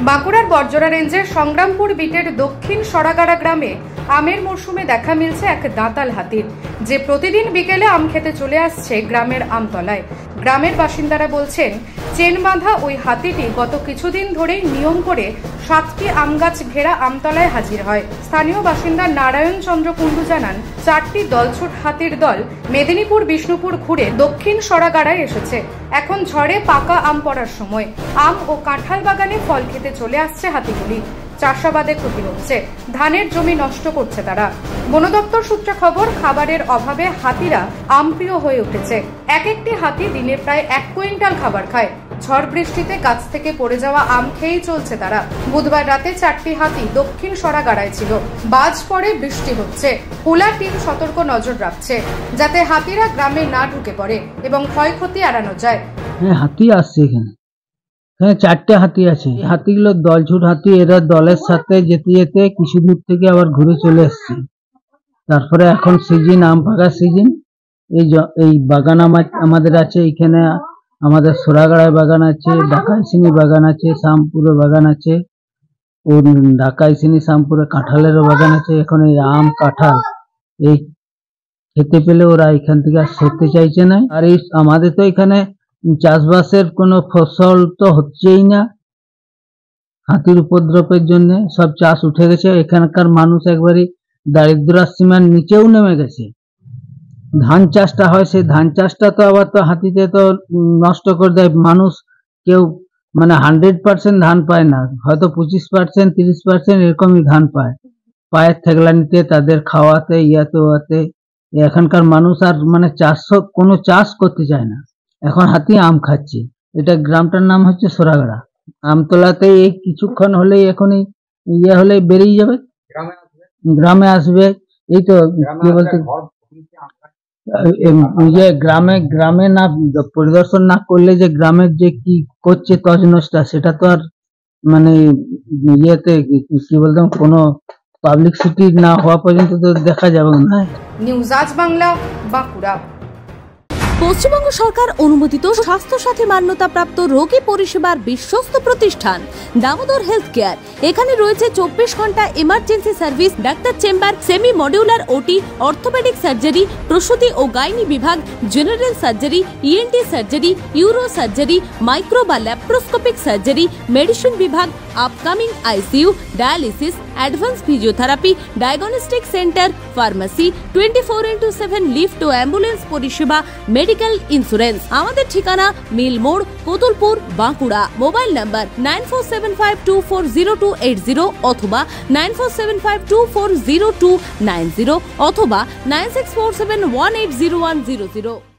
বাঁকুড়ার বর্জরা রেঞ্জের সংগ্রামপুর বিটের দক্ষিণ সরাগাড়া গ্রামে আমের মরশুমে দেখা মিলছে এক দাঁতাল হাতির, যে প্রতিদিন বিকেলে আম খেতে চলে আসছে গ্রামের আমতলায়। গ্রামের বাসিন্দারা বলছেন, চেন বাঁধা ওই হাতিটি গত কিছুদিন ধরেই নিয়ম করে 7টি আম গাছ ঘেরা আমতলায় হাজির হয়। স্থানীয় বাসিন্দা নারায়ণ চন্দ্র কুণ্ডু জানান, 4টি দলছুট হাতির দল মেদিনীপুর বিষ্ণুপুর ঘুরে দক্ষিণ সরাগাড়ায় এসেছে। এখন ঝড়ে পাকা আম পড়ার সময় আম ও কাঁঠাল বাগানে ফল খেতে চলে আসছে হাতিগুলি। চাষাবাদে ক্ষতি হচ্ছে, ধানের জমি নষ্ট করছে তারা। বন দপ্তর সূত্রে খবর, খাবারের অভাবে হাতিরা আমপ্রিয় হয়ে উঠেছে। একটি হাতি দিনে প্রায় 1 কুইন্টাল খাবার খায়। ঝড় বৃষ্টিতে গাছ থেকে পড়ে যাওয়া আম খেয়েই চলছে তারা। বুধবার রাতে 4টি হাতি দক্ষিণ সরাগাড়ায় ছিল। বাজ পড়ে, বৃষ্টি হচ্ছে। হুলা টিম সতর্ক নজর রাখছে যাতে হাতিরা গ্রামে না ঢুকে পড়ে এবং ক্ষয়ক্ষতি এড়ানো যায়। হাতি আসছে এখানে, 4টে হাতি আছে। হাতিগুলো দলছুট হাতি, এরা দলের সাথে যেতে যেতে কিছু দূর থেকে আবার ঘুরে চলে এসছে। তারপরে এখন সিজন, আম পাকার সিজন। এই বাগান আমাদের আছে, এখানে আমাদের সোরাগাড়ায় বাগান আছে, ডাকাইসিনি বাগান আছে, শ্যামপুরে বাগান আছে, ও ডাকাইসিনি শ্যামপুরে কাঁঠালেরও বাগান আছে। এখন এই আম কাঁঠাল এই খেতে পেলে ওরা এখান থেকে আর সরতে চাইছে না। আর এই আমাদের তো এখানে চাষবাসের কোনো ফসল তো হচ্ছেই না, হাতির উপদ্রবের জন্য সব চাষ উঠে গেছে। এখানকার মানুষ একবারই দারিদ্র্য সীমার নিচেও নেমে গেছে। ধান চাষটা হয়, সেই ধান চাষটা তো আবার তো হাতিতে তো নষ্ট করে দেয়। মানুষ কেউ মানে 100% ধান পায় না, হয়তো 25%, 30% এরকমই ধান পায়। পায়ের থেগলানিতে, তাদের খাওয়াতে, ওয়াতে এখানকার মানুষ আর মানে কোনো চাষ করতে চায় না। এখন হাতি আম খাচ্ছে। এটা গ্রামটার নাম হচ্ছে সোরাগাড়া। আমতলাতে এই কিছুক্ষণ হলেই এখনই হলে বেরিয়ে যাবে, গ্রামে আসবে। এই তো কি বলতে, গ্রামে না পরিদর্শন না করলে যে গ্রামের যে কি করছে তছনছটা, সেটা তো আর মানে কি বলতাম, কোনো পাবলিসিটি না হওয়া পর্যন্ত তো দেখা যাবে না। নিউজ আজ বাংলা, বাঁকুড়া। পশ্চিমবঙ্গ সরকার অনুমোদিত স্বাস্থ্যসাথী মান্যতাপ্রাপ্ত রোগী পরিষেবার বিশ্বস্ত প্রতিষ্ঠান দামোদর হেলথ কেয়ার। এখানে রয়েছে 24 ঘন্টা emergency service, doctor chamber, semi modular OT, orthopaedic surgery, প্রসূতি ও গাইনি বিভাগ, general surgery, ENT surgery, uro surgery, micro বা ল্যাপ্রোস্কোপিক সার্জারি, মেডিসিন বিভাগ, upcoming ICU, dialysis, advance physiotherapy, diagnostic centre, pharmacy, 24x7 lift ও ambulance পরিষেবা, medical insurance. আমাদের ঠিকানা মিল মোড়, কোতুলপুর, বাঁকুড়া। মোবাইল নাম্বার 9475240280 অথবা 9475240290 অথবা 9647180100।